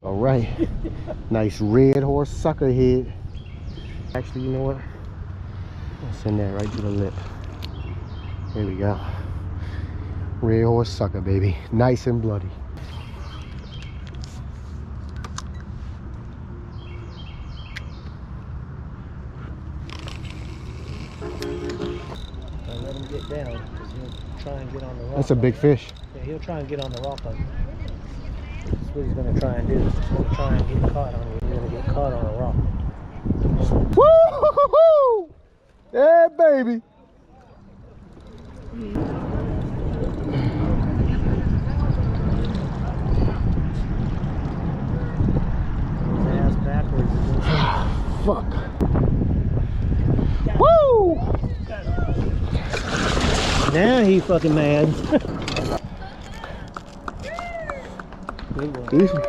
All right. Nice red horse sucker head. Actually, you know what? I'll send that right to the lip. There we go. Red horse sucker, baby. Nice and bloody. Let him get down, because he'll try and get on the rock. That's a big fish. Yeah, he'll try and get on the rock. That's what he's going to try and do. He's going to try and get caught on you. He's going to get caught on a rock. Woo-hoo-hoo-hoo! Yeah, baby. Ass backwards. Fuck. Woo! Now he fucking mad. Good one. Decent.